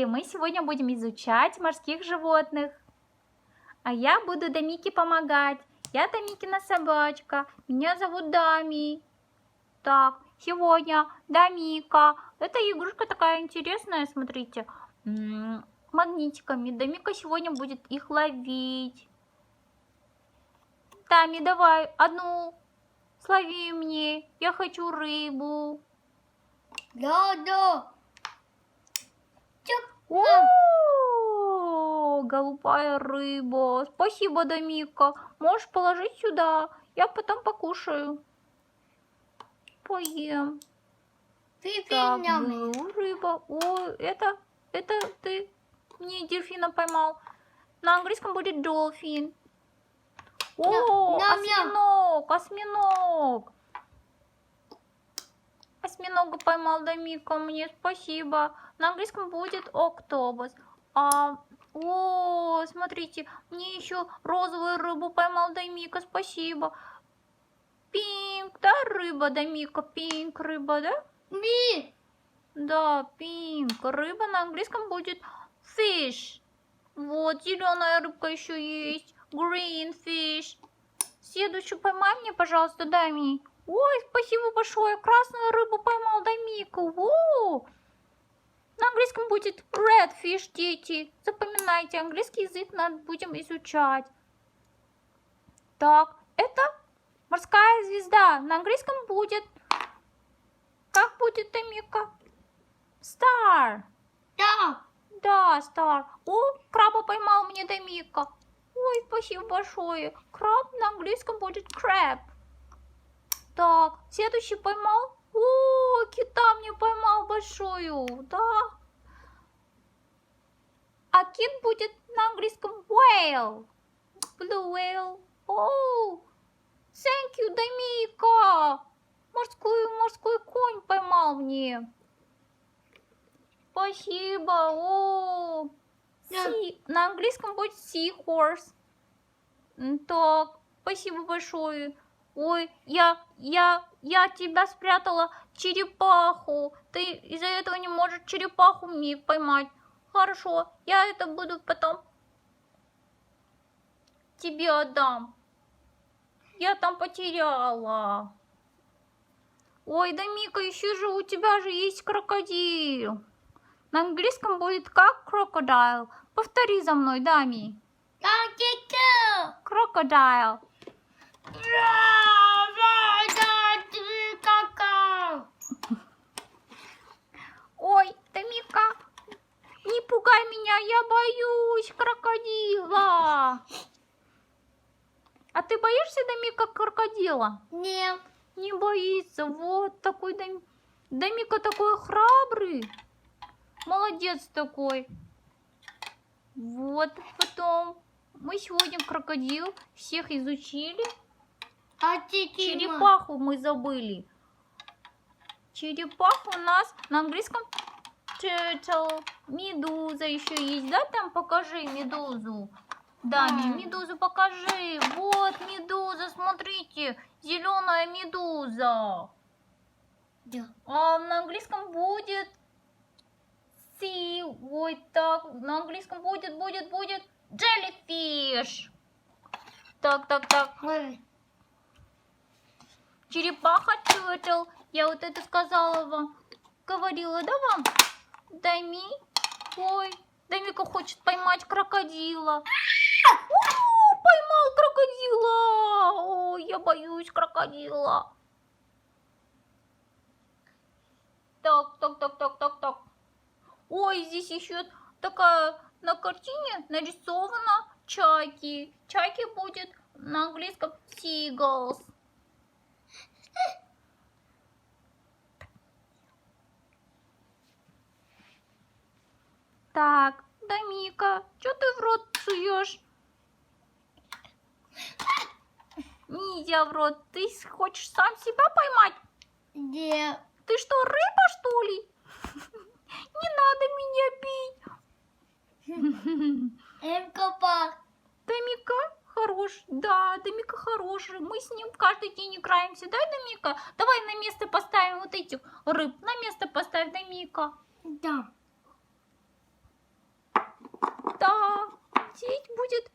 Мы сегодня будем изучать морских животных. А я буду Дамике помогать. Я Дамикина собачка. Меня зовут Дами. Так, сегодня Дамика. Эта игрушка такая интересная, смотрите. Магнитиками. Дамика сегодня будет их ловить. Дами, давай одну слови мне. Я хочу рыбу. Да. О, голубая рыба. Спасибо, Дамика. Можешь положить сюда. Я потом покушаю. Поем. Так, рыба. О, это ты мне дельфина поймал. На английском будет dolphin. О, осьминог. Осьминога поймал Дамика, мне спасибо. На английском будет octopus. О, смотрите, мне еще розовую рыбу поймал Дамика, спасибо. Пинк, да, рыба, Дамика, пинк, рыба, да? Да, пинк. Рыба на английском будет fish. Вот, зеленая рыбка еще есть. Green fish. Следующую поймай мне, пожалуйста, Дами. Ой, спасибо большое. Красную рыбу поймал Дамика. Воу! На английском будет red fish, дети. Запоминайте, английский язык надо будем изучать. Так, это морская звезда. На английском будет... Как будет, Дамика? Star. Да, star. О, краба поймал мне Дамика. Ой, спасибо большое. Краб на английском будет crab. Так, следующий поймал. О, кита мне поймал большую. Да. А кит будет на английском whale. Blue whale. О, thank you, Дамика. Морской конь поймал мне. Спасибо. О, на английском будет seahorse. Так, спасибо большое. Ой, я тебя спрятала черепаху. Ты из-за этого не можешь черепаху мне поймать. Хорошо, я это буду потом тебе отдам. Я там потеряла. Ой, Дамика, еще же у тебя же есть крокодил. На английском будет как crocodile. Повтори за мной, Дами. Crocodile. Ой, Дамика, не пугай меня, я боюсь крокодила. А ты боишься, Дамика, крокодила? Нет. Не боится. Вот такой Дамика такой храбрый. Молодец такой. Вот потом мы сегодня крокодил всех изучили. Черепаху мы забыли. Черепаха у нас на английском turtle. Медуза еще есть, да? Там покажи медузу. Да, медузу покажи. Вот медуза, смотрите. Зеленая медуза. А на английском будет sea. Ой, так. На английском будет jellyfish. Так. Черепаха turtle. Я вот это сказала вам. Говорила, да, вам? Дами. Ой, Дамика хочет поймать крокодила. О, поймал крокодила. Ой, я боюсь крокодила. Так. Ой, здесь еще такая на картине нарисована чайки. Чайки будет на английском seagulls. Так, Дамика, что ты в рот суешь? Нельзя в рот. Ты хочешь сам себя поймать? Нет. Ты что, рыба, что ли? Не надо меня бить. Дамика хорош. Да, Дамика хороший. Мы с ним каждый день играемся. Да, Дамика? Давай на место поставим вот этих рыб. На место поставь, Дамика. Да. сеть будет